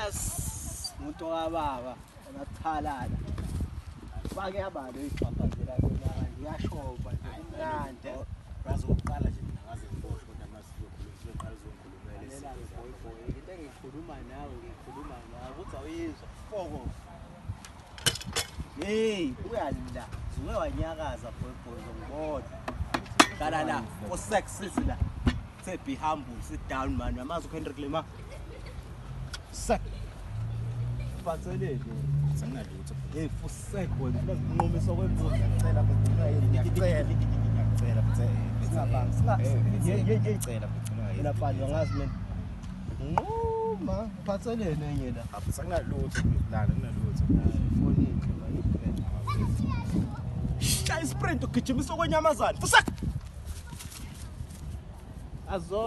Yes, umuntu wababa akathalala. Fake abantu iziphaphathela mina ngiyashoba nje kumnandi. Bazoqala nje mina ngaze ngiboshe kodwa mase sizoqala uzokhulumela boy into engikhuluma nawe ngikhuluma nawe uthi awuyizwa foko. Hey, uyalila. Uwe wanyakaza boy ngibona. Dala la, for sex sithi la. Say be humble, sit down man. Yamazi uHenry Lema. Sek. Phathelele. Sengalutho. Hey, for sek wena unqomisa kwembuzi ngicela ngicela yini ngiyacela ngicela mina mfana ngazi mina nqoma phathelene enye la Sengalutho lana kunalutho. fonini manje shaya sprint ugijimisa kwenyamazana for sek azo